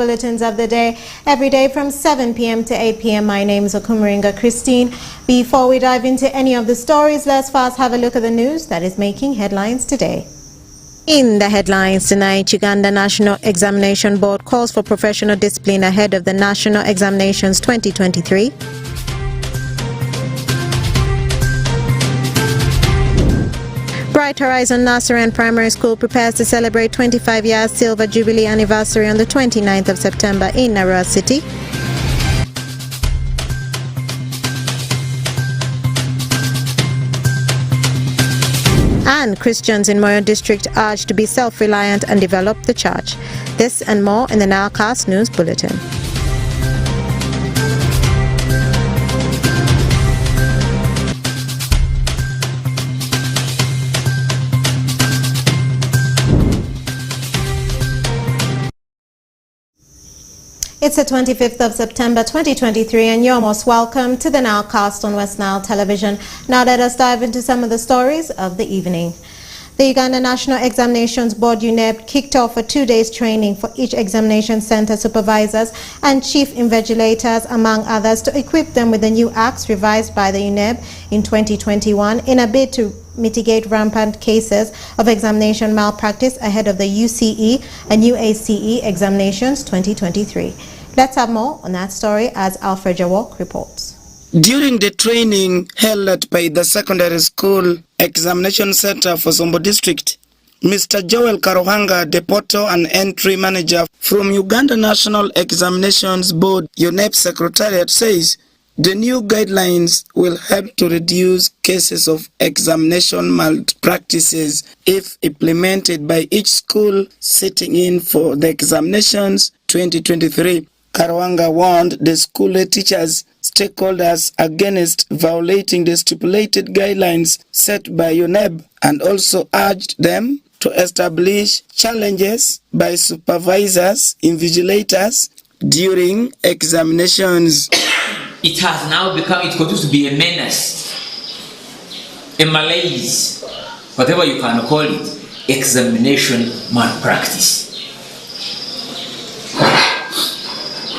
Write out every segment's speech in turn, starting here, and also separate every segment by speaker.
Speaker 1: Bulletins of the day every day from 7 p.m. to 8 p.m. My name is Okumuringa Christine. Before we dive into any of the stories, let's first have a look at the news that is making headlines today. In the headlines tonight, Uganda National Examination Board calls for professional discipline ahead of the National Examinations 2023. Bright Horizon Nursery and Primary School prepares to celebrate 25 years Silver Jubilee anniversary on the 29th of September in ARUA City. And Christians in Moyo District urged to be self-reliant and develop the church. This and more in the NILE CAST News Bulletin. It's the 25th of September 2023 and you're most welcome to the NILE Cast on West Nile Television. Now let us dive into some of the stories of the evening. The Uganda National Examinations Board UNEB kicked off a 2-day training for each examination center supervisors and chief invigilators, among others, to equip them with the new acts revised by the UNEB in 2021 in a bid to mitigate rampant cases of examination malpractice ahead of the UCE and UACE examinations 2023. Let's have more on that story as Alfred Jawok reports.
Speaker 2: During the training held by the Secondary School Examination Center for Zombo District, Mr. Joel Karuhanga, the Portal and Entry Manager from Uganda National Examinations Board UNEB Secretariat, says the new guidelines will help to reduce cases of examination malpractices if implemented by each school sitting in for the examinations 2023. Karuhanga warned the school teachers, stakeholders against violating the stipulated guidelines set by UNEB and also urged them to establish challenges by supervisors, invigilators during examinations.
Speaker 3: It has now become, it continues to be a menace, a malaise, whatever you can call it, examination malpractice.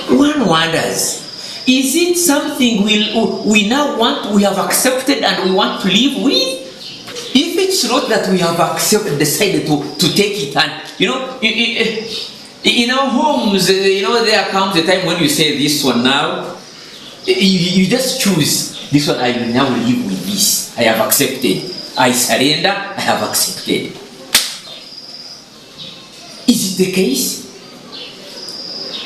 Speaker 3: One wonders, is it something we now want, we have accepted and we want to live with? If it's not that we have accepted, decided to take it, and in our homes, there comes a time when you say this one now, you just choose this one. I will now live with this. I have accepted. I surrender. I have accepted. Is it the case?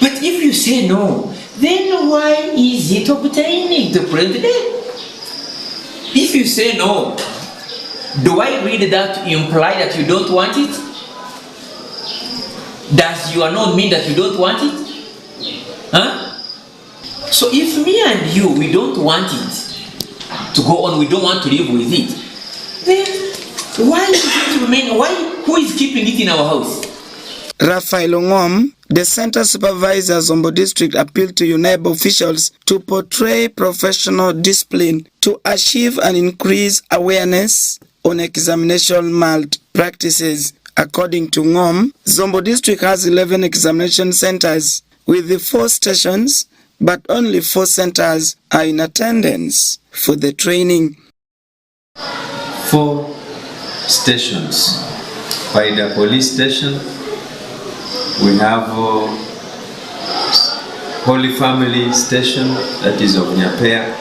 Speaker 3: But if you say no, then why is it obtaining the present day? If you say no, do I read that to imply that you don't want it? Does your no mean that you don't want it? Huh? So if me and you, we don't want it to go on, we don't want to live with it, then why is it remain? Who is keeping it in our house?
Speaker 2: Raphael Ongom, the center supervisor of Zombo District, appealed to UNEB officials to portray professional discipline to achieve and increase awareness on examination malpractices. According to Ngom, Zombo District has 11 examination centers with the 4 stations, but only 4 centers are in attendance for the training.
Speaker 4: 4 stations. By the police station, we have Holy Family Station, that is of Nyapea.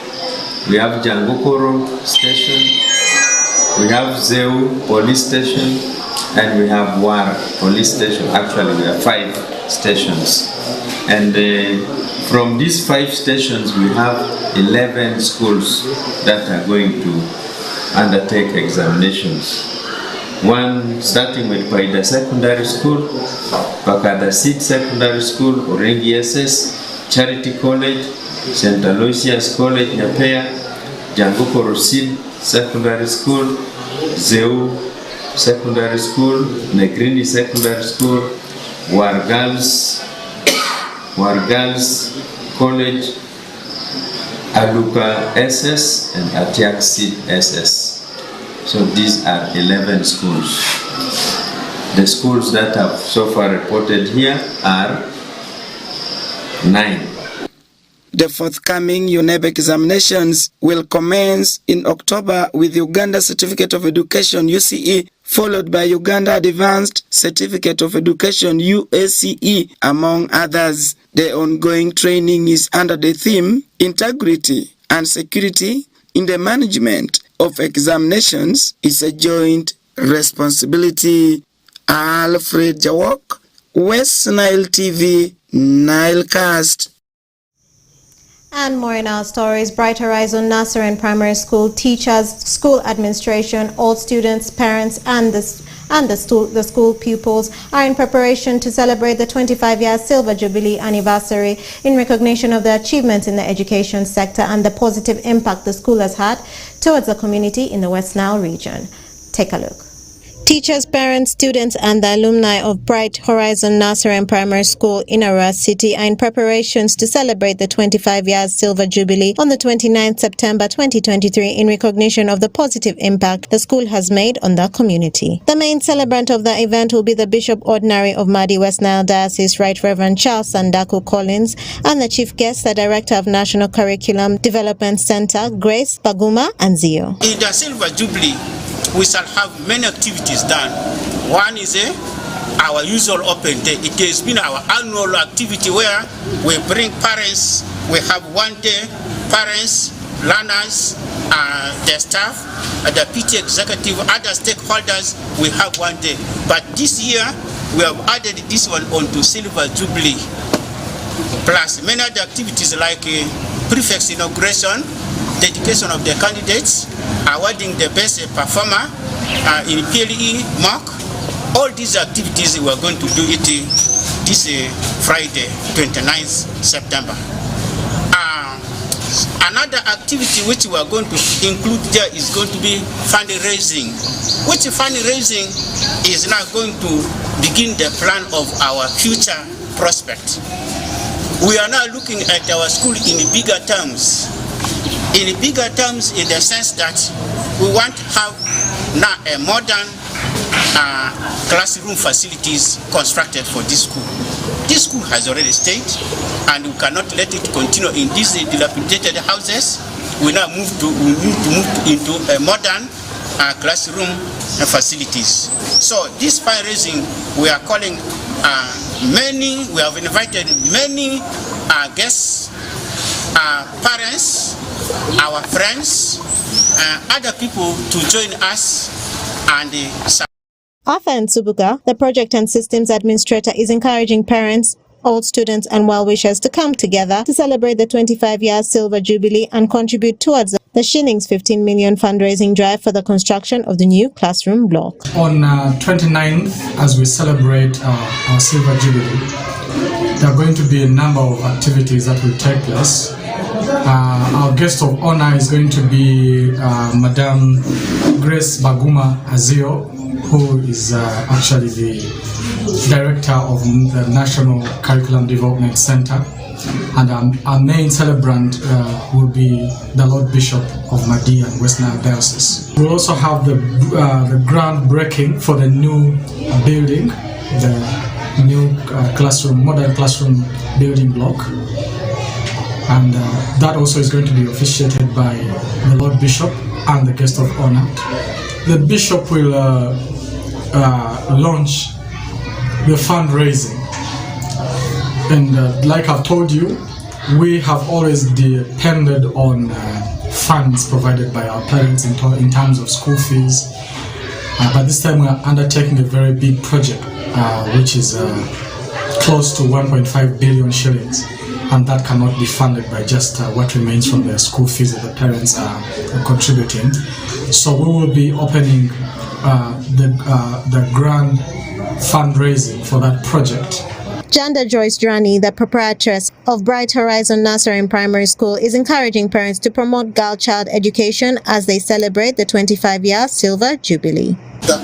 Speaker 4: We have Jangukoro Station. We have Zeu Police Station. And we have Wara Police Station. Actually, we have 5 stations. And from these 5 stations, we have 11 schools that are going to undertake examinations. One starting with Paida Secondary School, Pakada Seed Secondary School, Orengi SS, Charity College, St. Aloysius College, Nyapea, Jangukoro Seed Secondary School, Zeu Secondary School, Negrini Secondary School, War Girls College, Aluka SS, and Atiak Seed SS. So these are 11 schools. The schools that have so far reported here are 9.
Speaker 2: The forthcoming UNEB examinations will commence in October with Uganda Certificate of Education UCE, followed by Uganda Advanced Certificate of Education UACE, among others. The ongoing training is under the theme Integrity and Security in the Management of Examinations is a Joint Responsibility. Alfred Jawok, West Nile TV, Nile Cast.
Speaker 1: And more in our stories. Bright Horizon Nursery and Primary School teachers, school administration, all students, parents, and the school pupils are in preparation to celebrate the 25-year Silver Jubilee anniversary in recognition of the achievements in the education sector and the positive impact the school has had towards the community in the West Nile region. Take a look. Teachers, parents, students, and the alumni of Bright Horizon Nursery and Primary School in ARUA City are in preparations to celebrate the 25-year Silver Jubilee on the 29th September 2023 in recognition of the positive impact the school has made on the community. The main celebrant of the event will be the Bishop Ordinary of Madi West Nile Diocese, Right Reverend Charles Sandaku Collins, and the chief guest, the Director of National Curriculum Development Center, Grace Baguma and Zio.
Speaker 5: In the Silver Jubilee, we shall have many activities done. One is our usual open day. It has been our annual activity where we bring parents. We have one day, parents, learners, their staff, the PT executive, other stakeholders, we have one day. But this year, we have added this one onto Silver Jubilee. Plus many other activities like prefect's inauguration, dedication of the candidates, awarding the best performer in PLE mark. All these activities we are going to do it this Friday, 29th September. Another activity which we are going to include there is going to be fundraising. Which fundraising is now going to begin the plan of our future prospect. We are now looking at our school in bigger terms. In bigger terms, in the sense that we want to have now a modern classroom facilities constructed for this school. This school has already stayed, and we cannot let it continue in these dilapidated houses. We now need to move into a modern classroom facilities. So this fundraising, we are calling we have invited many guests, parents, our friends, other people to join us and
Speaker 1: Arthur Nsubuga, the project and systems administrator, is encouraging parents, all students and well-wishers to come together to celebrate the 25-year Silver Jubilee and contribute towards the shillings 15 million fundraising drive for the construction of the new classroom block.
Speaker 6: On 29th, as we celebrate our Silver Jubilee, there are going to be a number of activities that will take place. Our guest of honor is going to be Madam Grace Baguma Azio, who is actually the director of the National Curriculum Development Center. And our main celebrant will be the Lord Bishop of Madi and West Nile Diocese. We'll also have the groundbreaking for the new building, the new modern classroom building block. And that also is going to be officiated by the Lord Bishop and the guest of honor. The Bishop will launch the fundraising. And like I've told you, we have always depended on funds provided by our parents in terms of school fees. But this time we are undertaking a very big project, which is close to 1.5 billion shillings. And that cannot be funded by just what remains from the school fees that the parents are contributing. So we will be opening the grand fundraising for that project.
Speaker 1: Janda Joyce Drani, the proprietress of Bright Horizon Nursery and Primary School, is encouraging parents to promote girl-child education as they celebrate the 25-year Silver Jubilee.
Speaker 7: The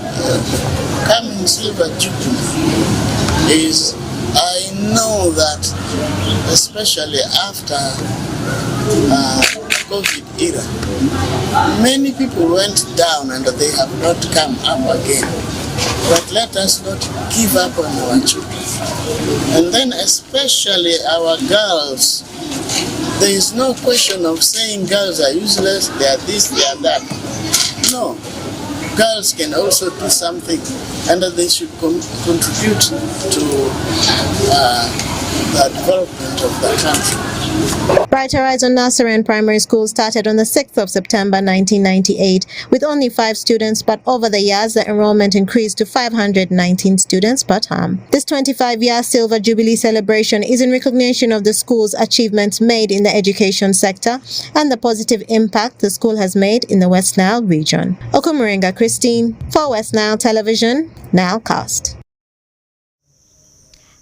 Speaker 7: coming Silver Jubilee is, I know that especially after COVID era, many people went down and they have not come up again. but let us not give up on our children. And then especially our girls. There is no question of saying girls are useless, they are this, they are that. No. Girls can also do something, and that they should contribute to the development of the country.
Speaker 1: Bright Horizon Nursery and Primary School started on the 6th of September 1998 with only 5 students, but over the years the enrollment increased to 519 students per term. This 25-year Silver Jubilee celebration is in recognition of the school's achievements made in the education sector and the positive impact the school has made in the West Nile region. Okumuringa Christine for West Nile Television, NILE CAST.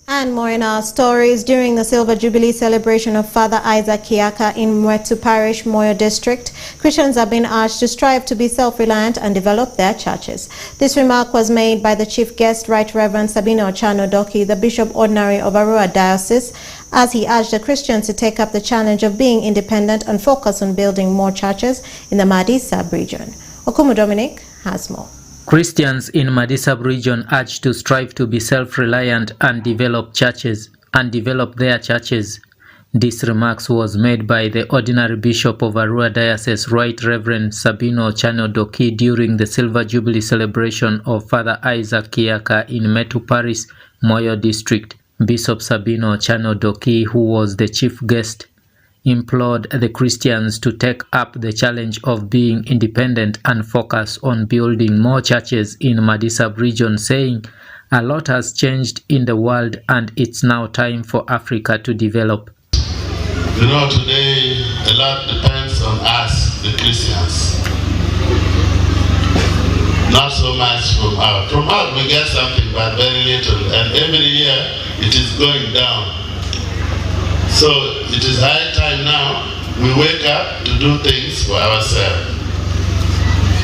Speaker 1: And more in our stories. During the Silver Jubilee celebration of Father Isaac Kiaka in Mwetu Parish, Moyo District, Christians have been urged to strive to be self-reliant and develop their churches. This remark was made by the chief guest, Right Reverend Sabino Ochano Doki, the Bishop Ordinary of ARUA Diocese, as he urged the Christians to take up the challenge of being independent and focus on building more churches in the Madi sub-region. Okumu Dominic has more.
Speaker 8: Christians in Madi sub-region urged to strive to be self-reliant and develop their churches. This remarks was made by the Ordinary Bishop of Arua Diocese, Right Reverend Sabino Ochano Doki, during the Silver Jubilee celebration of Father Isaac Kiaka in Mwetu Parish, Moyo District. Bishop Sabino Ochano Doki, who was the chief guest, implored the Christians to take up the challenge of being independent and focus on building more churches in Madi sub-region, saying, "A lot has changed in the world and it's now time for Africa to develop."
Speaker 9: You know, today a lot depends on us, the Christians. Not so much from out. From out we get something, but very little, and every year it is going down. So it is high time now we wake up to do things for ourselves.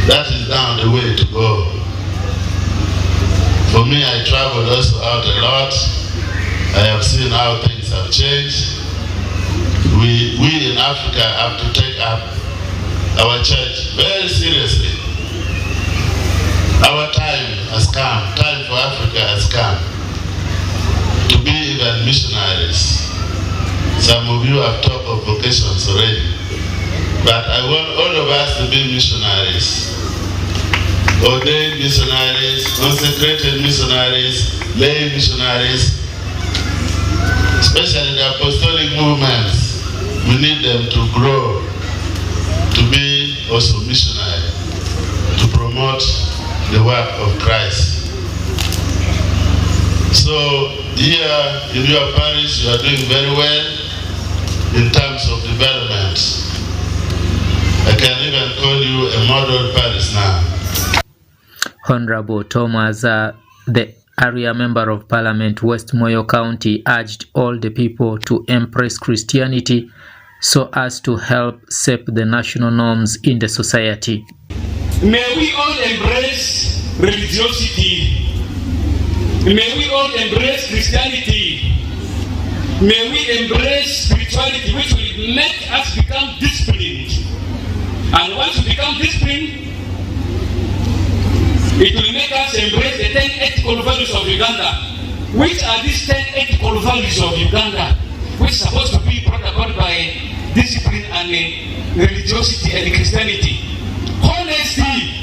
Speaker 9: That is now the way to go. For me, I traveled also out a lot. I have seen how things have changed. We in Africa have to take up our church very seriously. Our time has come. Time for Africa has come to be even missionaries. Some of you have talked of vocations already, but I want all of us to be missionaries. Ordained missionaries, consecrated missionaries, lay missionaries, especially the apostolic movements. We need them to grow, to be also missionary, to promote the work of Christ. So here in your parish, you are doing very well in terms of development. I can even call you a model parish now.
Speaker 8: Honorable Thomas, the area member of Parliament, West Moyo County, urged all the people to embrace Christianity so as to help shape the national norms in the society.
Speaker 10: May we all embrace religiosity. May we all embrace Christianity. May we embrace spirituality, which will make us become disciplined. And once we become disciplined, it will make us embrace the 10 ethical values of Uganda. Which are these 10 ethical values of Uganda, which are supposed to be brought about by discipline and religiosity and Christianity? Honesty,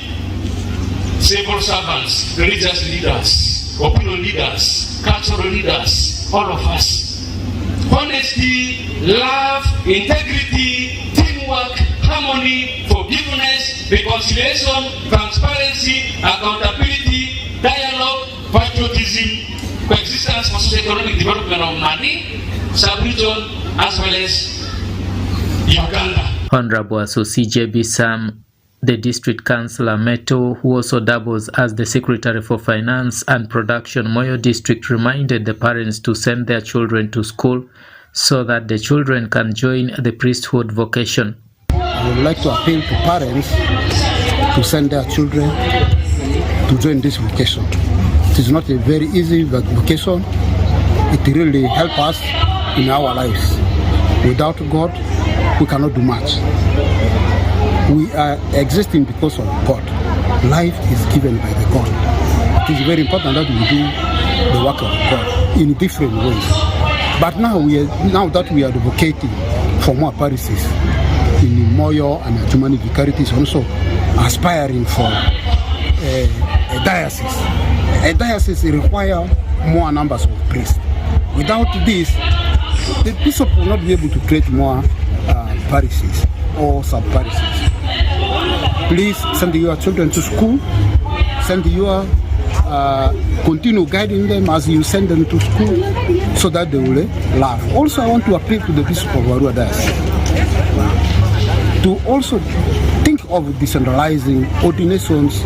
Speaker 10: civil servants, religious leaders, opinion leaders, cultural leaders, all of us. Honesty, love, integrity, teamwork, harmony, forgiveness, reconciliation, transparency, accountability, dialogue, patriotism, coexistence for socio-economic development of Mali, sub-region, as well as Uganda.
Speaker 8: Honorable Asosi J.B. Sam, the district councillor Meto, who also doubles as the secretary for finance and production, Moyo district, reminded the parents to send their children to school so that the children can join the priesthood vocation.
Speaker 11: I would like to appeal to parents to send their children to join this vocation. It is not a very easy vocation. It really helps us in our lives. Without God, we cannot do much. We are existing because of God. Life is given by the God. it is very important that we do the work of God in different ways. But now that we are advocating for more parishes in Moyo and Ajumani vicarities, also aspiring for a diocese. A diocese requires more numbers of priests. Without this, the bishop will not be able to create more parishes or sub-parishes. Please send your children to school, continue guiding them as you send them to school so that they will learn. Also, I want to appeal to the Bishop of ARUA Diocese to also think of decentralizing ordinations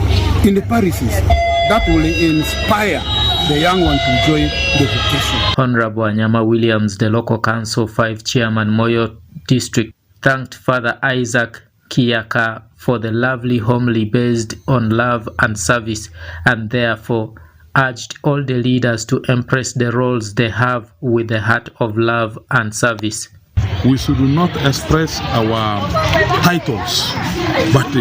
Speaker 11: in the parishes. That will inspire the young one to join the vocation.
Speaker 8: Honorable Anyama Williams, the local council 5 chairman, Moyo District, thanked Father Isaac Kiyaka for the lovely homily based on love and service, and therefore urged all the leaders to embrace the roles they have with the heart of love and service.
Speaker 12: We should not express our titles, but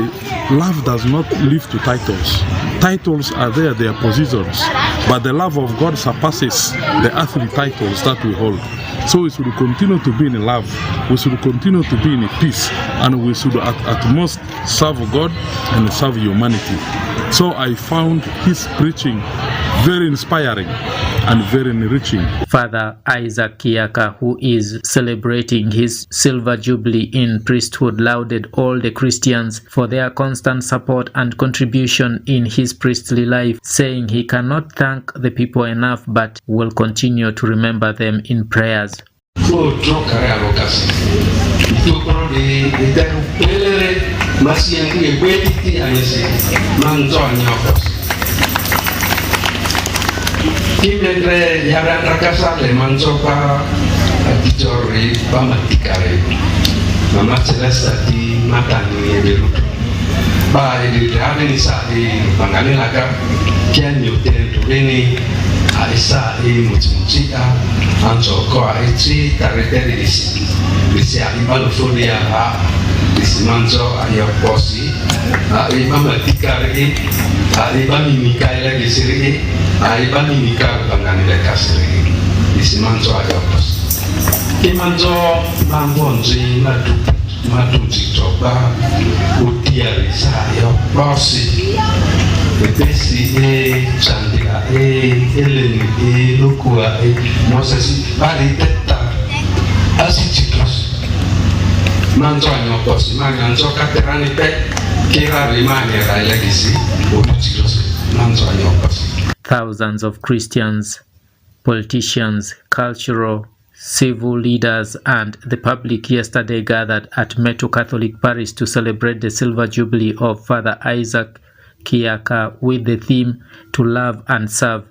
Speaker 12: love does not live to titles. Titles are there, they are positions, but the love of God surpasses the earthly titles that we hold. So we should continue to be in love, we should continue to be in peace, and we should at most serve God and serve humanity. So I found his preaching very inspiring and very enriching.
Speaker 8: Father Isaac Kiyaka, who is celebrating his silver jubilee in priesthood, lauded all the Christians for their constant support and contribution in his priestly life, saying he cannot thank the people enough but will continue to remember them in prayers.
Speaker 13: Kimendre yaran rakasa le mansopa atijori pamatikare mama celesta di matani beru ba di dane sa di bangane laga kian yoten to ini aisa muci anso ko aici tareteri disi ali balufolia disi manso ayo posi mama tikare Aiba mimikaila gisiri, aiba mimikal bangani kasiri. Isi manzo ayopos. Imanzo mambonzi matuji toba utiari sayoposi. Betesi chandika eleni lukua mosesi pariteta asichikos. Manzo ayopos, manzo katerani pe.
Speaker 8: Thousands of Christians, politicians, cultural, civil leaders, and the public yesterday gathered at Meto Catholic Parish to celebrate the Silver Jubilee of Father Isaac Kiyaka with the theme "To Love and Serve."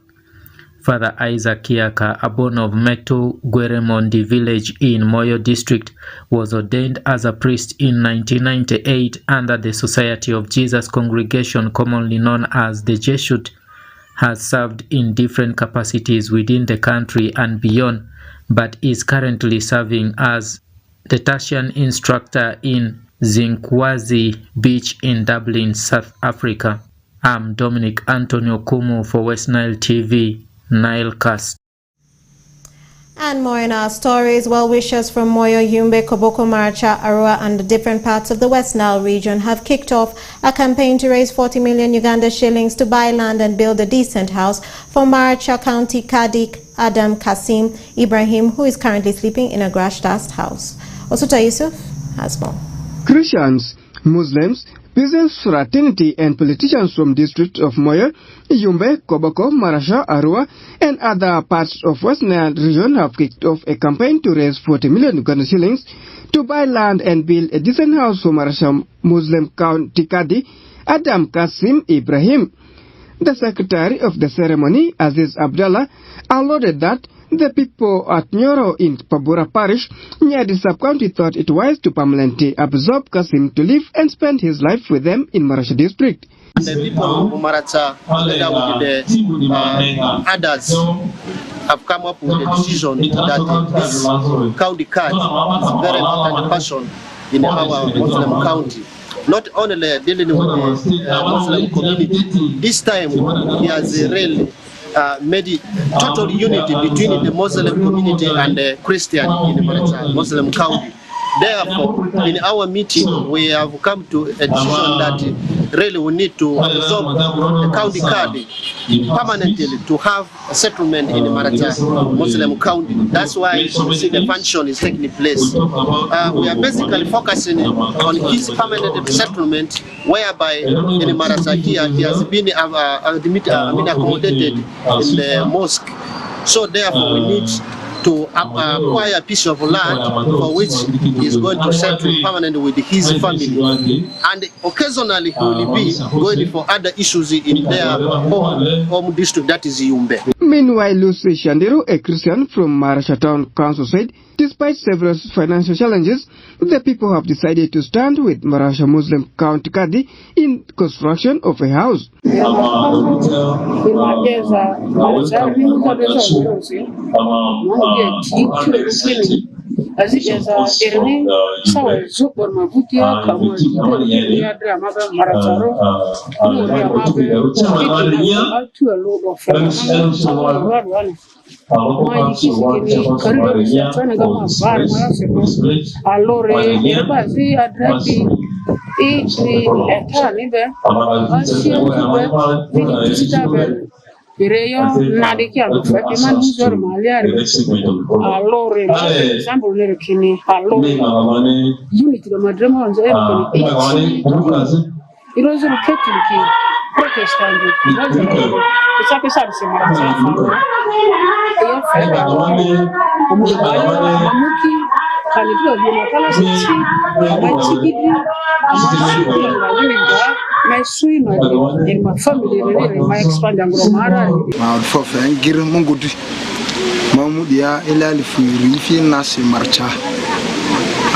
Speaker 8: Father Isaac Kiyaka, a born of Meto Gweremondi village in Moyo district, was ordained as a priest in 1998 under the Society of Jesus congregation, commonly known as the Jesuit. Has served in different capacities within the country and beyond, but is currently serving as the tertiary instructor in Zinkwazi Beach in Dublin, South Africa. I'm Dominic Antonio Kumu for West Nile TV. NILE CAST.
Speaker 1: And more in our stories. Well-wishers from Moyo, Yumbe, Koboko, Maracha, Arua and the different parts of the West Nile region have kicked off a campaign to raise 40 million Uganda shillings to buy land and build a decent house for Maracha County Kadik Adam Kasim Ibrahim, who is currently sleeping in a grass-dust house. Osuta Yusuf has more.
Speaker 14: Christians, Muslims, business fraternity and politicians from districts of Moyo, Yumbe, Koboko, Marasha, Arua and other parts of West Nile region have kicked off a campaign to raise 40 million Uganda shillings to buy land and build a decent house for Marasha Muslim County Kadi Adam Kasim Ibrahim. The secretary of the ceremony, Aziz Abdallah, alluded that the people at Nyoro in Pabura Parish near the sub-county thought it wise to permanently absorb Kasim to live and spend his life with them in Marasha district.
Speaker 7: The people of Maracha, together with the others, have come up with a decision that this county card is a very important person in our Muslim county.
Speaker 15: not only dealing with the Muslim community. This time he has really made total unity between the Muslim community and the Christian in the Muslim county. Therefore, in our meeting, we have come to a decision that really we need to absorb the county card permanently to have a settlement in the Maracha Muslim county. That's why you see the function is taking place. We are basically focusing on his permanent settlement, whereby in the Maracha here he has been accommodated in the mosque. So therefore, we need to acquire a piece of land for which he is going to settle permanently with his family. And occasionally he will be going for other issues in their home district, that is Yumbe.
Speaker 14: Meanwhile, Lucy Shandero, a Christian from Marasha Town Council, said despite several financial challenges, the people have decided to stand with Marasha Muslim County Kadi in construction of a house.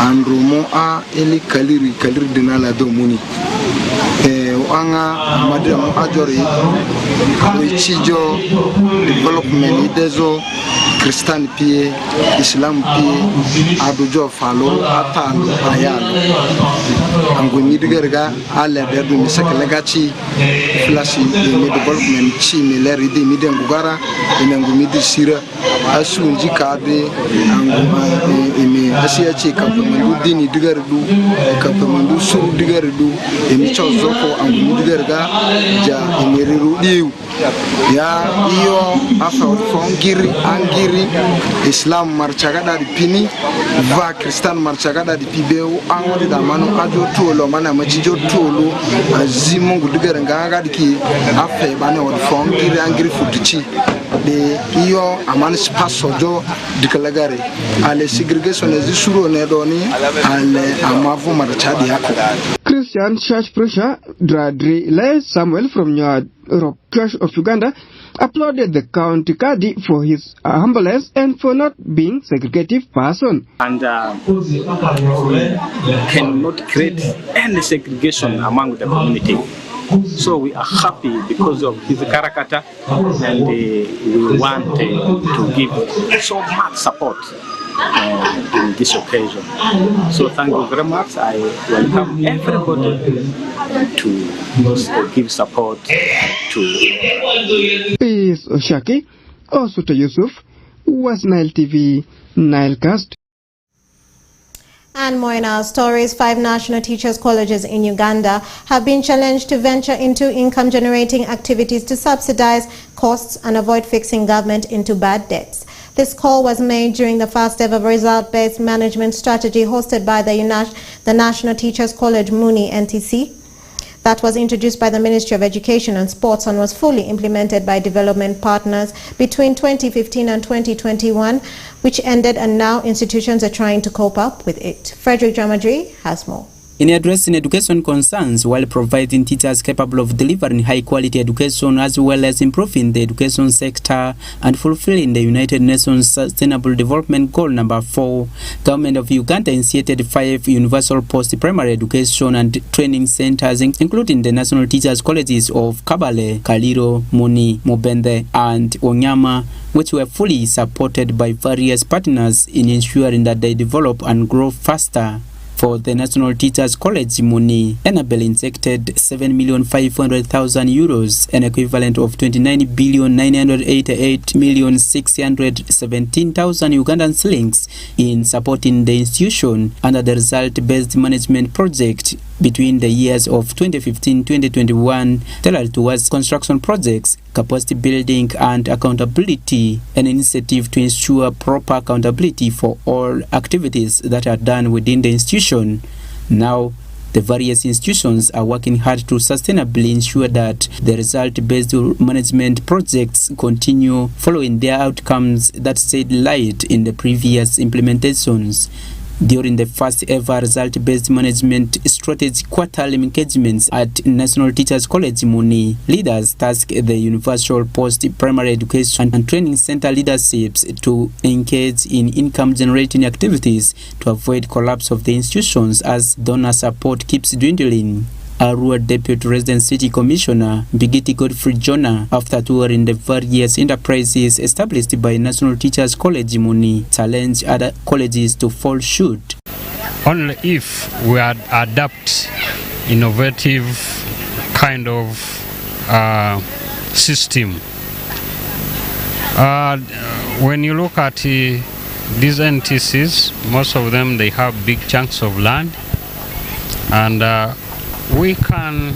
Speaker 16: Andromo a ele kaliri dinala do MUNI anga madamo ajori chijo development dezo Christian pie Islam pie adojo falo ata ayalo angoni digerga ale derdu misakalagachi flasi de development chi mileri de miden gugara enangumi de sira asunji kade angu emi asia chi kapamandu dini digerdu kapamandu suru digerdu emi chozoko anguni digerga ja emiriru diu ya iyo afa fongiri angiri Islam marchagada di pini va Christian marchagada di pibeu angoli da manu ajo tuolo mana machijo tuolo azimu gudigere nganga diki afe bana won fongiri angiri futuchi de iyo amani spasojo dikalagare ale segregation ezisuro ne doni ale amavu marchadi yako
Speaker 14: Christian church preacher Dradri Le Samuel from New Rock Church of Uganda applauded the county Kadi for his humbleness and for not being segregative person.
Speaker 17: And cannot create any segregation among the community. So we are happy because of his character, and we want to give so much support in this occasion. So thank you very much. I welcome everybody to give support to.
Speaker 14: Peace Oshaki, also to Yusuf, was Nile TV, Nile Cast.
Speaker 1: And more in our stories, 5 national teachers' colleges in Uganda have been challenged to venture into income-generating activities to subsidize costs and avoid fixing government into bad debts. This call was made during the first ever result-based management strategy hosted by the National Teachers College MUNI NTC. That was introduced by the Ministry of Education and Sports and was fully implemented by development partners between 2015 and 2021, which ended, and now institutions are trying to cope up with it. Frederick Dramadri has more.
Speaker 18: In addressing education concerns while providing teachers capable of delivering high-quality education as well as improving the education sector and fulfilling the United Nations Sustainable Development Goal number 4, Government of Uganda initiated 5 universal post-primary education and training centers, including the National Teachers Colleges of Kabale, Kaliro, Muni, Mubende, and Onyama, which were fully supported by various partners in ensuring that they develop and grow faster. for the National Teachers College MUNI, NABEL injected €7,500,000, an equivalent of 29,988,617,000 Ugandan shillings, in supporting the institution under the result-based management project between the years of 2015-2021, tailored towards construction projects, capacity building and accountability, an initiative to ensure proper accountability for all activities that are done within the institution. Now, the various institutions are working hard to sustainably ensure that the result-based management projects continue following their outcomes that shed light in the previous implementations. During the first ever result-based management strategy quarterly engagements at National Teachers College MUNI, leaders tasked the Universal Post-Primary Education and Training Center leaderships to engage in income-generating activities to avoid collapse of the institutions as donor support keeps dwindling. ARUA Deputy Resident City Commissioner Bigiti Godfrey Jonah, after touring the various enterprises established by National Teachers College MUNI, challenged other colleges to follow suit.
Speaker 19: Only if we adapt innovative kind of system. When you look at these NTCs, most of them, they have big chunks of land, and we can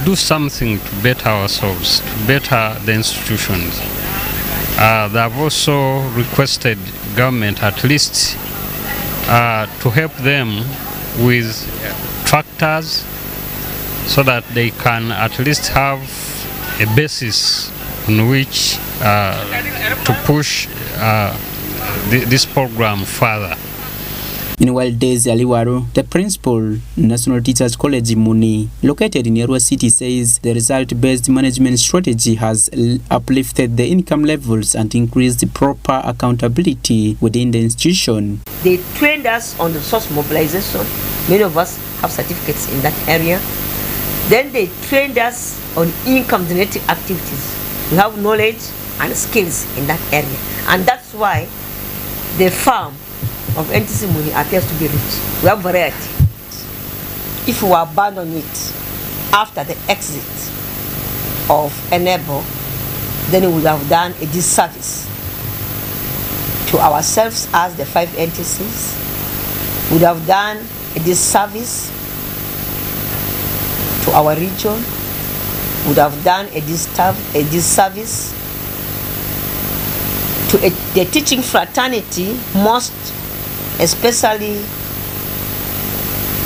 Speaker 19: do something to better ourselves, to better the institutions. They have also requested government at least to help them with tractors so that they can at least have a basis on which to push this program further.
Speaker 18: Meanwhile, Daisy Aliwaro, the principal, National Teachers College MUNI, located in ARUA City, says the result-based management strategy has uplifted the income levels and increased the proper accountability within the institution.
Speaker 20: They trained us on the resource mobilization. Many of us have certificates in that area. Then they trained us on income-generating activities. We have knowledge and skills in that area. And that's why the farm of NTC MUNI appears to be rich. We have variety. If we abandon it after the exit of Enable, then we would have done a disservice to ourselves as the 5 NTCs. We would have done a disservice to our region. We would have done a disservice to the teaching fraternity, most especially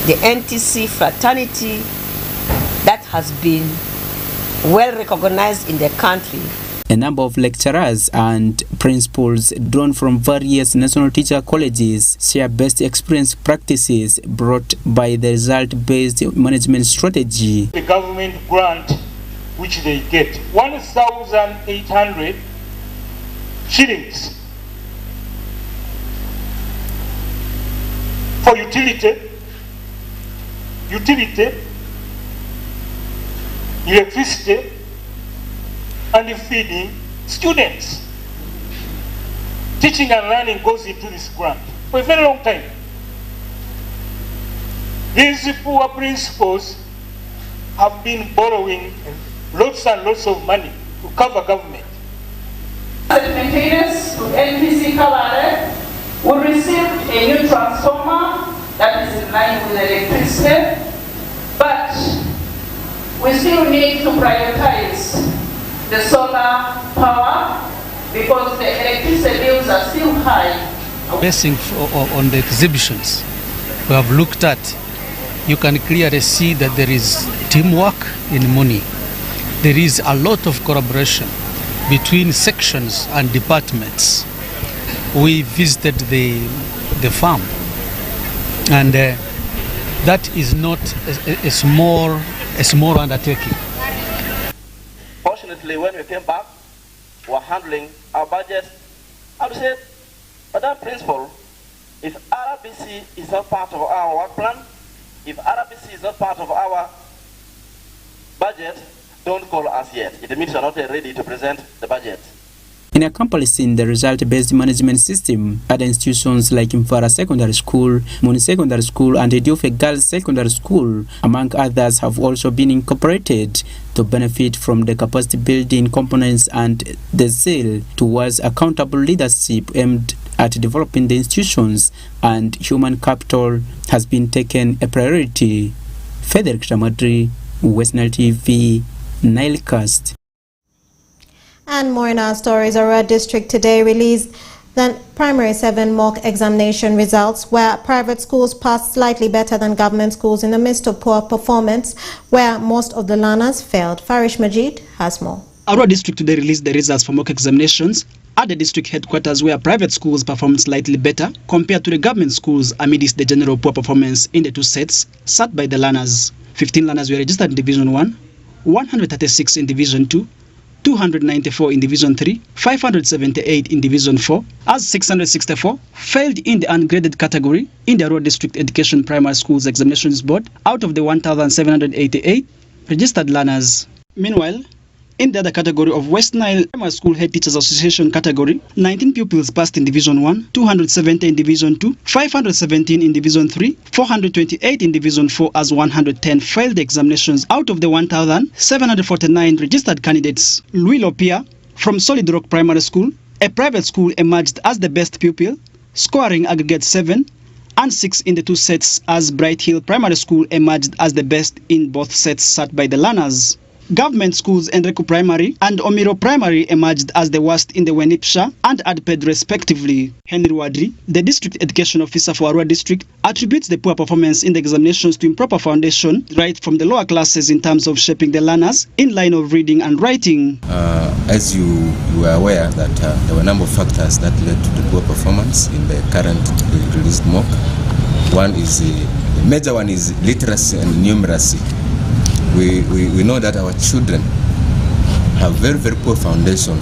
Speaker 20: the NTC fraternity that has been well recognized in the country.
Speaker 18: A number of lecturers and principals drawn from various national teacher colleges share best experience practices brought by the result-based management strategy.
Speaker 21: The government grant which they get, 1,800 shillings for utility, electricity, and feeding students. Teaching and learning goes into this grant for a very long time. These poor principals have been borrowing lots and lots of money to cover government.
Speaker 22: The maintenance of NPC Kalare will receive a new transformer that is in line with electricity, but we still need to prioritize the solar power because the electricity bills are still high.
Speaker 23: Basing on the exhibitions we have looked at, you can clearly see that there is teamwork in MUNI. There is a lot of collaboration between sections and departments. We visited the farm, and that is not a small undertaking.
Speaker 24: Fortunately, when we came back, we were handling our budget. I would say, Madam Principal, if RBC is not part of our work plan, if RBC is not part of our budget, don't call us yet. It means we are not ready to present the budget.
Speaker 18: in accomplishing the result-based management system at institutions like Mfara Secondary School, MUNI Secondary School, and Idiofe Girls Secondary School, among others, have also been incorporated to benefit from the capacity building components and the zeal towards accountable leadership aimed at developing the institutions, and human capital has been taken a priority. Frederick Tamadri, West Nile TV, NILE CAST.
Speaker 1: And more in our stories. ARUA District today released the primary 7 mock examination results, where private schools passed slightly better than government schools in the midst of poor performance, where most of the learners failed. Farish Majid has more.
Speaker 2: ARUA District today released the results for mock examinations at the district headquarters, where private schools performed slightly better compared to the government schools amidst the general poor performance in the 2 sets sat by the learners. 15 learners were registered in Division 1, 136 in Division 2, 294 in Division 3, 578 in Division 4, as 664 failed in the ungraded category in the ARUA District Education Primary Schools Examinations Board out of the 1,788 registered learners. Meanwhile, in the other category of West Nile Primary School Head Teachers Association category, 19 pupils passed in Division 1, 270 in Division 2, 517 in Division 3, 428 in Division 4, as 110 failed the examinations out of the 1,749 registered candidates. Louis Lopia from Solid Rock Primary School, a private school, emerged as the best pupil, scoring aggregate 7 and 6 in the 2 sets, as Bright Hill Primary School emerged as the best in both sets sat by the learners. Government schools Enrico Primary and Omiro Primary emerged as the worst in the Wenipsha and Adped respectively. Henry Wadri, the District Education Officer for ARUA District, attributes the poor performance in the examinations to improper foundation right from the lower classes in terms of shaping the learners in line of reading and writing.
Speaker 3: As you are aware that there were a number of factors that led to the poor performance in the current released mock. One is the major one is literacy and numeracy. We know that our children have very, very poor foundation,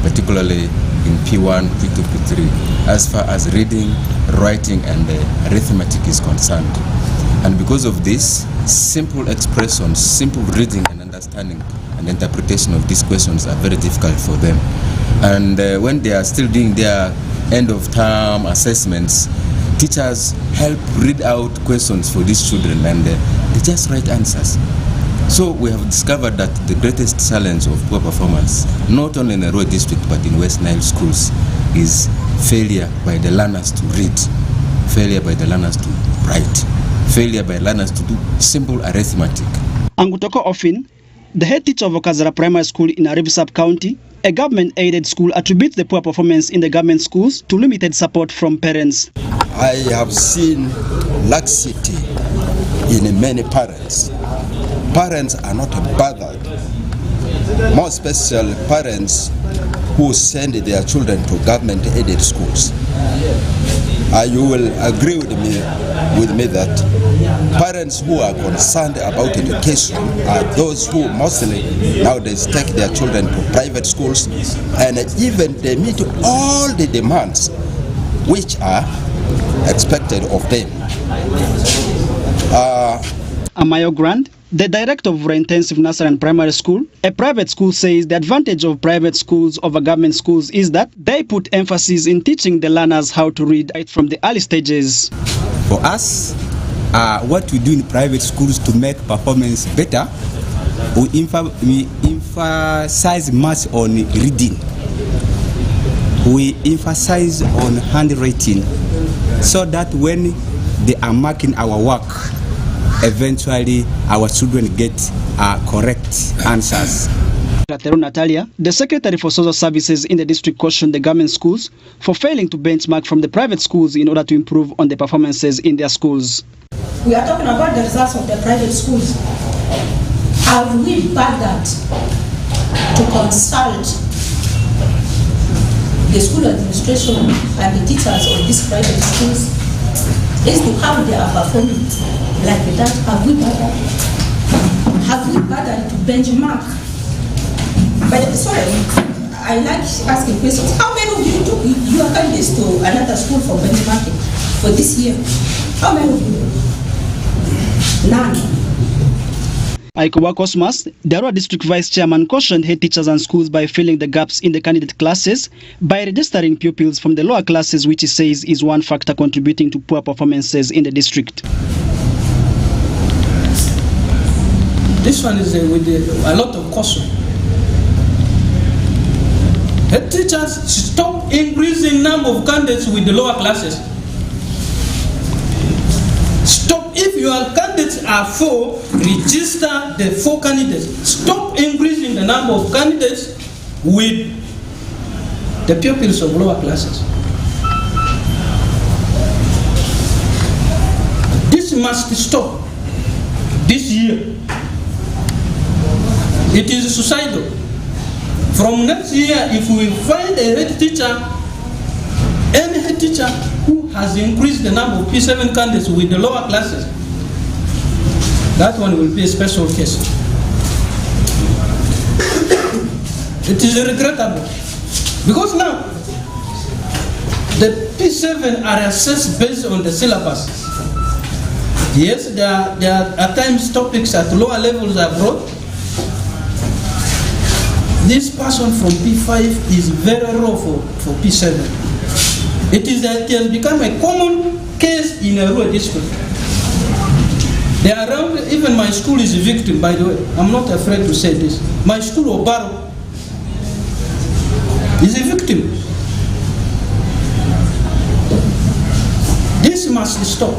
Speaker 3: particularly in P1, P2, P3, as far as reading, writing, and arithmetic is concerned. And because of this, simple expressions, simple reading and understanding and interpretation of these questions are very difficult for them. And when they are still doing their end of term assessments, teachers help read out questions for these children and they just write answers. So we have discovered that the greatest challenge of poor performance, not only in the ARUA district but in West Nile schools, is failure by the learners to read, failure by the learners to write, failure by learners to do simple arithmetic.
Speaker 2: Angutoko Ofin, the head teacher of Okazara Primary School in Aribu Sub-County, a government-aided school, attributes the poor performance in the government schools to limited support from parents.
Speaker 4: I have seen laxity in many parents. Parents are not bothered, more especially parents who send their children to government-aided schools. You will agree with me that parents who are concerned about education are those who mostly nowadays take their children to private schools, and even they meet all the demands which are expected of them.
Speaker 2: Amayo Grant, the director of Intensive Nursery and Primary School, a private school, says the advantage of private schools over government schools is that they put emphasis in teaching the learners how to read right from the early stages.
Speaker 5: For us, what we do in private schools to make performance better, we emphasize much on reading. We emphasize on handwriting, so that when they are marking our work, eventually our children get correct answers.
Speaker 2: Natalia, the Secretary for Social Services in the district, cautioned the government schools for failing to benchmark from the private schools in order to improve on the performances in their schools.
Speaker 25: We are talking about the results of the private schools. Have we bothered to consult the school administration and the teachers of these private schools as to how they are performing like that? Have we bothered to benchmark? But sorry, I like asking questions. How many of you took your candidates to another school for benchmarking for this year? How many of you? None.
Speaker 2: Aikowa Cosmas, the ARUA District Vice Chairman, cautioned head teachers and schools by filling the gaps in the candidate classes by registering pupils from the lower classes, which he says is one factor contributing to poor performances in the district.
Speaker 6: This one is with a lot of caution. Head teachers stop increasing number of candidates with the lower classes. Stop. If your candidates are 4, register the 4 candidates. Stop increasing the number of candidates with the pupils of lower classes. This must stop this year. It is suicidal. From next year, if we find a head teacher, any head teacher who has increased the number of P7 candidates with the lower classes, that one will be a special case. It is regrettable. Because now, the P7 are assessed based on the syllabus. Yes, there are at times topics at lower levels are brought. This person from P5 is very low for P7. It has become a common case in a rural district. They are around, even my school is a victim, by the way. I'm not afraid to say this. My school, Obaro, is a victim. This must stop.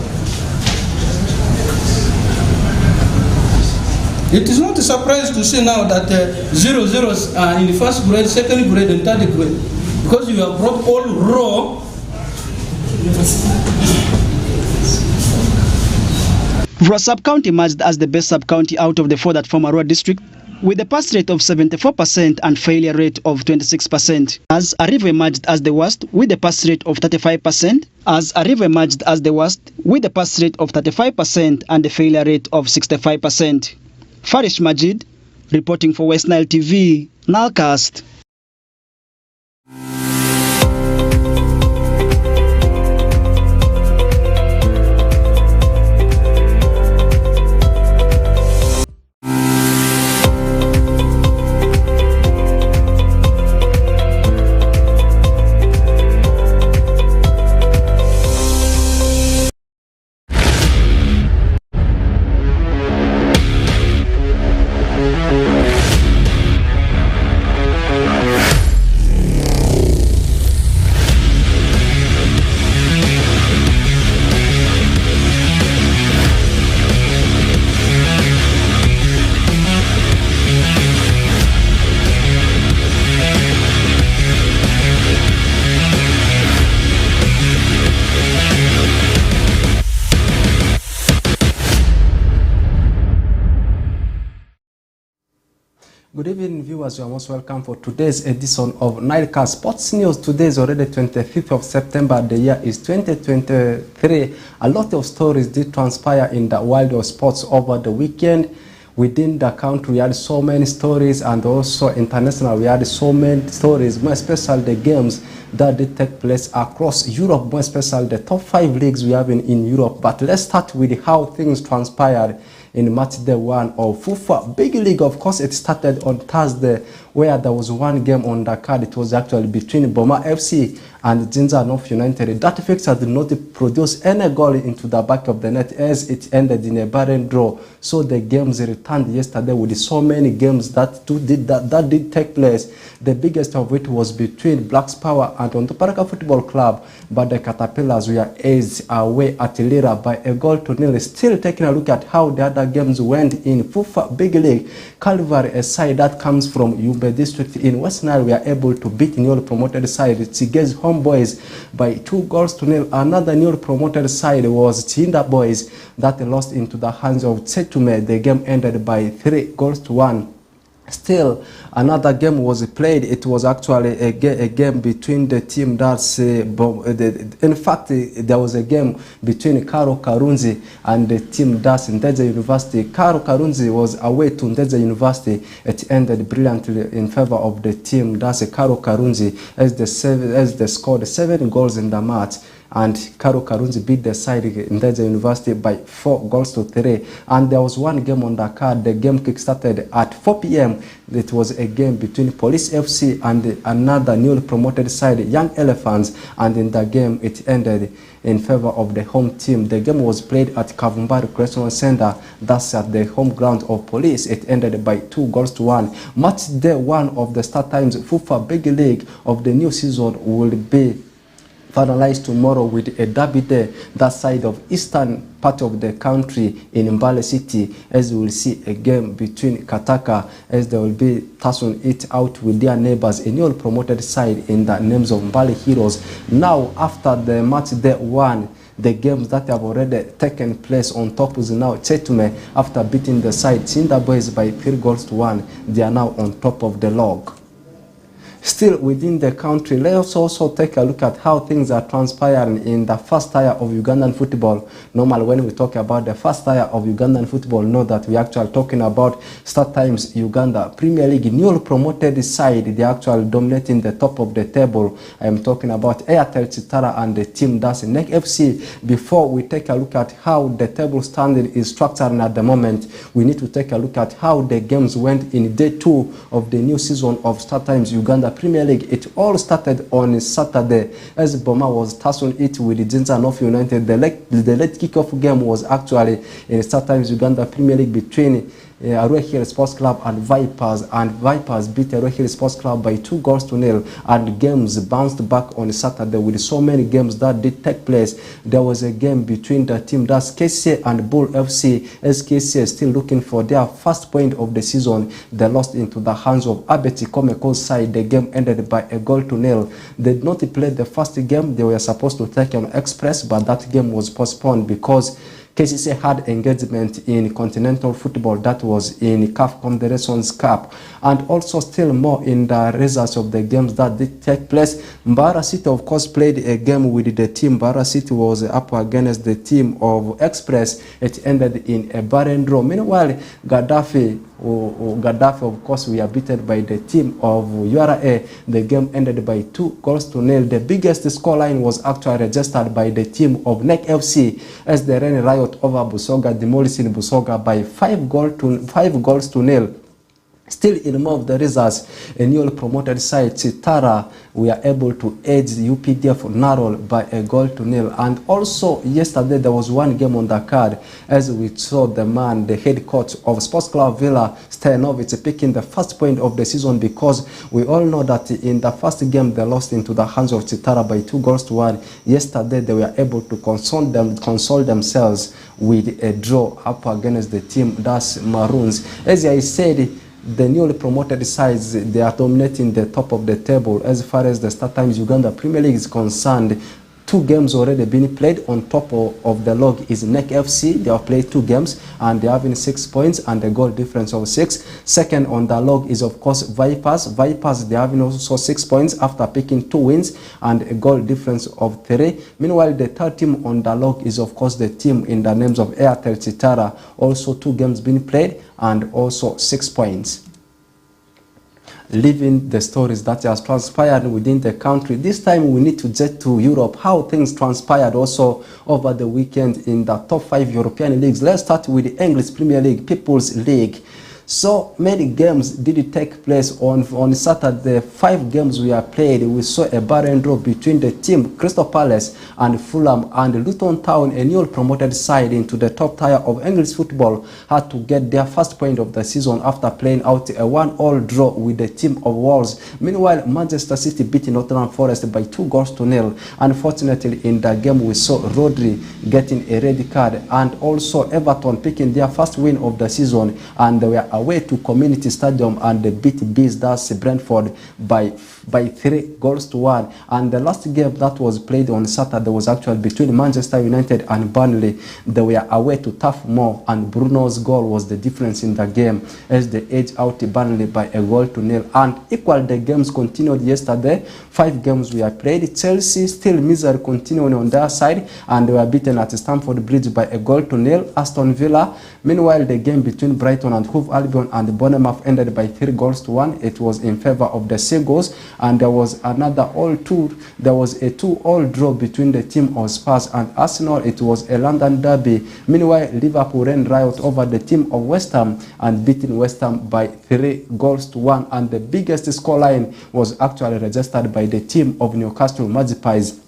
Speaker 6: It is not a surprise to see now that 00s are in the first grade, second grade, and third grade, because you have brought all raw.
Speaker 2: Rua Sub-County emerged as the best sub-county out of the 4 that form Arua district, with a pass rate of 74% and failure rate of 26%. As Arriva emerged as the worst, with a pass rate of 35%. As Arriva emerged as the worst, with a pass rate of 35% and a failure rate of 65%. Farish Majid, reporting for West Nile TV, NILE CAST.
Speaker 9: Good evening, viewers. You are most welcome for today's edition of NILE CAST Sports News. Today is already 25th of September. The year is 2023. A lot of stories did transpire in the world of sports over the weekend. Within the country, we had so many stories, and also international, we had so many stories, more especially the games that did take place across Europe, more especially the top 5 leagues we have in Europe. But let's start with how things transpired in Matchday 1 of FUFA Big League. Of course, it started on Thursday, where there was one game on the card. It was actually between Boma FC and Jinja North United. That fixture did not produce any goal into the back of the net, as it ended in a barren draw. So the games returned yesterday with so many games that did take place. The biggest of it was between Blacks Power and Ontoparaka Football Club, but the Caterpillars were edged away at Lira by a goal to nil. Still taking a look at how the other games went in FUFA Big League. Calvary, a side that comes from Yumbe District in West Nile, were able to beat newly promoted side Tigez Homeboys by 2 goals to nil. Another newly promoted side was Chinda Boys that lost into the hands of Tsetume. The game ended by 3 goals to 1. Still, another game was played. It was actually a game between the team that's in fact, there was a game between Karo Karunzi and the team that's Ndeze University. Karo Karunzi was away to Ndeze University. It ended brilliantly in favor of the team that's Karo Karunzi, as they scored 7 goals in the match. and Karo Karunzi beat the side in the University by 4 goals to 3. And there was one game on the card. The game kick-started at 4 p.m. It was a game between Police FC and another newly promoted side, Young Elephants, and in the game it ended in favor of the home team. The game was played at Kavumbari Recreational Center, that's at the home ground of Police. It ended by 2 goals to 1. Match day 1 of the Start Times FUFA Big League of the new season will be finalized tomorrow with a derby day that side of eastern part of the country in Mbale City, as we will see a game between Kataka, as they will be tussling it out with their neighbors, a newly promoted side in the names of Mbale Heroes. Now, after the match day 1, the games that have already taken place on top is now Chetume, after beating the side Chinda Boys by 3 goals to 1. They are now on top of the log. Still within the country, let's also take a look at how things are transpiring in the first tier of Ugandan football. Normally, when we talk about the first tier of Ugandan football, know that we are actually talking about Start Times Uganda Premier League, newly promoted side. They are actually dominating the top of the table. I am talking about Airtel Chitara and the team that's NEC FC. Before we take a look at how the table standing is structured at the moment, we need to take a look at how the games went in day 2 of the new season of Start Times Uganda Premier League. It all started on Saturday as Boma was tussling it with Jinza North United. The late kickoff game was actually in Start Times Uganda Premier League between ARUA Hill Sports Club and Vipers beat ARUA Hill Sports Club by 2 goals to 0, and games bounced back on Saturday with so many games that did take place. There was a game between the team that's KCA and Bull FC, as KCA is still looking for their first point of the season. They lost into the hands of Abeti Komeko's side. The game ended by 1 goal to 0. They did not play the first game. They were supposed to take on Express, but that game was postponed because KCC had engagement in continental football, that was in CAF Confederations Cup. And also still more in the results of the games that did take place. Mbara City, of course, played a game with the team. Mbara City was up against the team of Express. It ended in a barren draw. Meanwhile, Gaddafi, of course, we are beaten by the team of URA. The game ended by 2 goals to 0. The biggest scoreline was actually registered by the team of NEC FC as they ran riot over Busoga, demolishing Busoga by 5 goals to 0. Still in more of the results, a newly promoted side, Chitara, we are able to edge UPDF Narol by 1 goal to 0. And also yesterday there was one game on the card as we saw the head coach of Sports Club Villa, Stanovic, picking the first point of the season, because we all know that in the first game they lost into the hands of Chitara by 2 goals to 1. Yesterday they were able to console themselves with a draw up against the team, that's Maroons. As I said, the newly promoted sides, they are dominating the top of the table as far as the Start Times Uganda Premier League is concerned. 2 games already been played. On top of the log is NEC FC. They have played 2 games and they are having 6 points and a goal difference of 6. Second on the log is of course Vipers. They are having also 6 points after picking 2 wins and a goal difference of 3. Meanwhile, the third team on the log is of course the team in the names of Airtel Chitara. Also 2 games been played and also 6 points. Leaving the stories that has transpired within the country, this time we need to jet to Europe, how things transpired also over the weekend in the top 5 European leagues. Let's start with the English Premier League, People's League. So many games did take place on Saturday. 5 games were played. We saw a barren draw between the team Crystal Palace and Fulham, and Luton Town, a newly promoted side into the top tier of English football, had to get their first point of the season after playing out a 1-1 draw with the team of Wolves. Meanwhile, Manchester City beat Nottingham Forest by 2 goals to 0. Unfortunately, in the game we saw Rodri getting a red card, and also Everton picking their first win of the season, and they were away to Community Stadium and they beat Bees, that's Brentford, by 3 goals to 1. And the last game that was played on Saturday was actually between Manchester United and Burnley. They were away to Turf Moor, and Bruno's goal was the difference in the game as they edged out Burnley by 1 goal to 0. And equal the games continued yesterday. 5 games were played. Chelsea still misery continuing on their side, and they were beaten at Stamford Bridge by 1 goal to 0. Aston Villa, meanwhile, the game between Brighton and Hove Albion and Bournemouth ended by 3 goals to 1. It was in favor of the Seagulls. and there was another all two. There was a 2-2 draw between the team of Spurs and Arsenal. It was a London derby. Meanwhile, Liverpool ran riot over the team of West Ham and beating West Ham by 3-1, and the biggest scoreline was actually registered by the team of Newcastle Magpies,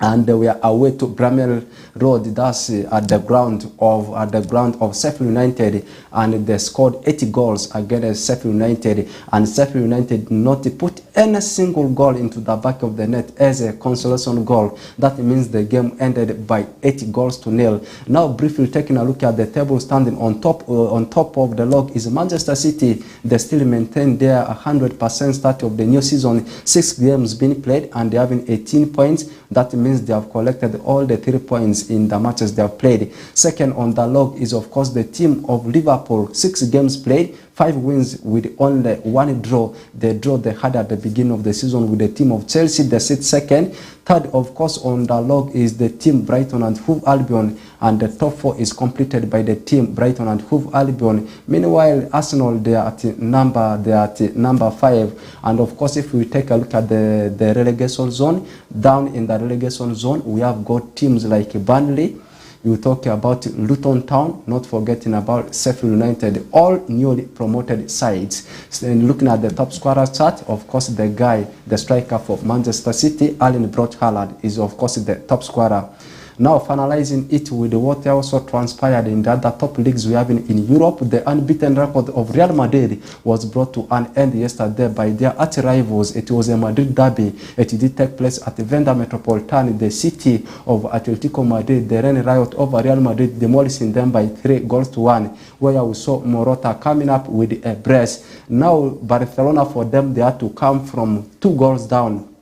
Speaker 9: and we are away to Bramall Road, that's at the ground of Sheffield United, and they scored 80 goals against Sheffield United, and Sheffield United did not put any single goal into the back of the net as a consolation goal. That means the game ended by 80-0. Now, briefly taking a look at the table standing, on top of the log is Manchester City. They still maintain their 100% start of the new season. 6 games being played, and they having 18 points. That means they have collected all the 3 points in the matches they have played. Second on the log is, of course, the team of Liverpool. 6 games played, 5 wins with only 1 draw. The draw they had at the beginning of the season with the team of Chelsea. They sit second. Third, of course, on the log is the team Brighton and Hove Albion, and the top 4 is completed by the team Brighton and Hove Albion. Meanwhile, Arsenal, they are at number 5. And of course, if we take a look at the relegation zone, down in the relegation zone, we have got teams like Burnley. You talk about Luton Town, not forgetting about Sheffield United, all newly promoted sides. And looking at the top scorer chart, of course, the striker for Manchester City, Erling Braut Haaland, is of course the top scorer. Now, finalizing it with what also transpired in the other top leagues we have in Europe, the unbeaten record of Real Madrid was brought to an end yesterday by their arch-rivals. It was a Madrid derby. It did take place at the Wanda Metropolitano, the city of Atletico Madrid. They ran riot over Real Madrid, demolishing them by 3-1, where we saw Morata coming up with a brace. Now, Barcelona, for them, they had to come from 2 goals down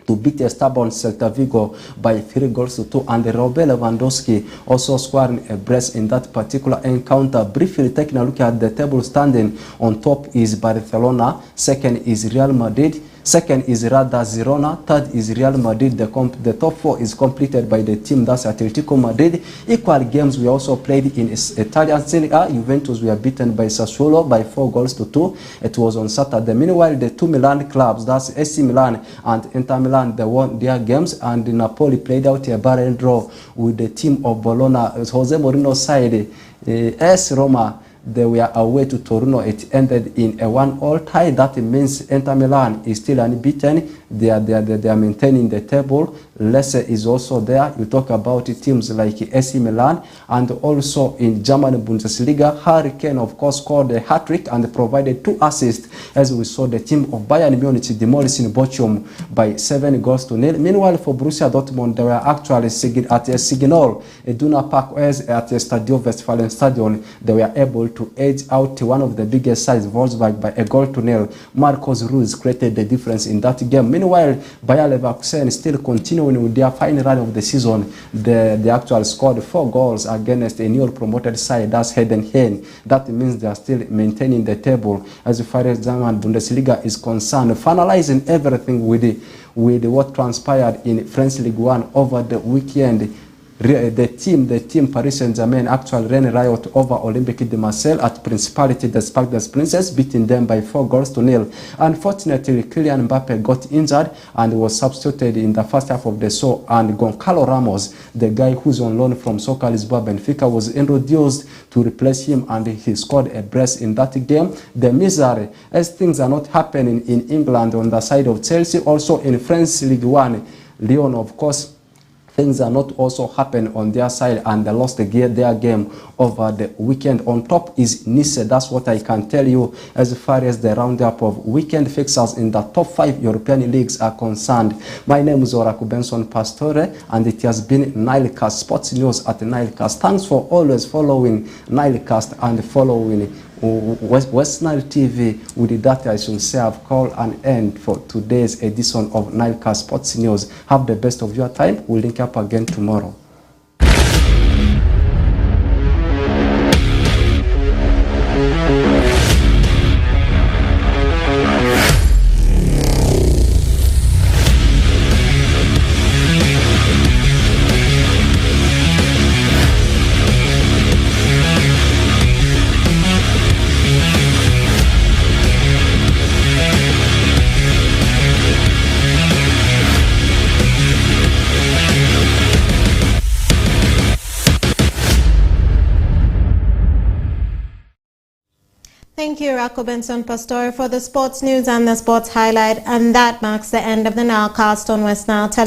Speaker 9: to beat a stubborn Celta Vigo by 3-2, and Robert Lewandowski also scoring a brace in that particular encounter. Briefly taking a look at the table standing, on top is Barcelona, second is Real Madrid, second is Rada Girona, third is Real Madrid. The top 4 is completed by the team, that's Atletico Madrid. Equal games we also played in Italian Serie A. Juventus were beaten by Sassuolo by 4-2. It was on Saturday. Meanwhile, the 2 Milan clubs, that's AC Milan and Inter Milan, they won their games, and Napoli played out a barren draw with the team of Bologna. Jose Mourinho's side, AS Roma, they were away to Torino. It ended in a 1-1 tie. That means Inter Milan is still unbeaten. They are maintaining the table. Lecce is also there. You talk about teams like AC Milan, and also in German Bundesliga, Harry Kane, of course, scored a hat-trick and provided 2 assists, as we saw the team of Bayern Munich demolishing Bochum by 7-0. Meanwhile, for Borussia Dortmund, they were actually at a Signal Iduna Park, as at the Stadio Westfalen-Stadion, they were able to edge out one of the biggest sides, Wolfsburg, by 1-0. Marcos Ruiz created the difference in that game. Meanwhile, Bayer Leverkusen still continuing with their final run of the season. They actually scored 4 goals against a newly promoted side, that's Heidenheim. That means they are still maintaining the table as far as German Bundesliga is concerned. Finalizing everything with what transpired in French Ligue 1 over the weekend. The team Paris Saint-Germain actually ran riot over Olympique de Marseille at Principality des Parcs des Princes, beating them by 4-0. Unfortunately, Kylian Mbappe got injured and was substituted in the first half of the show, and Goncalo Ramos, the guy who's on loan from Soccer Lisboa Benfica, was introduced to replace him, and he scored a brace in that game. The misery, as things are not happening in England on the side of Chelsea, also in French Ligue 1, Lyon, of course, things are not also happen on their side, and they lost their game over the weekend. On top is Nice. That's what I can tell you as far as the roundup of weekend fixtures in the top 5 European leagues are concerned. My name is Oraku Benson Pastore, and it has been NILE CAST Sports News at NILE CAST. Thanks for always following NILE CAST and following West Nile TV. With that, I should say I've called an end for today's edition of NILE CAST Sports News. Have the best of your time. We'll link up again tomorrow.
Speaker 1: Thank you, Rocco Benson Pastore, for the sports news and the sports highlight. And that marks the end of the NILE Cast on West Nile Television.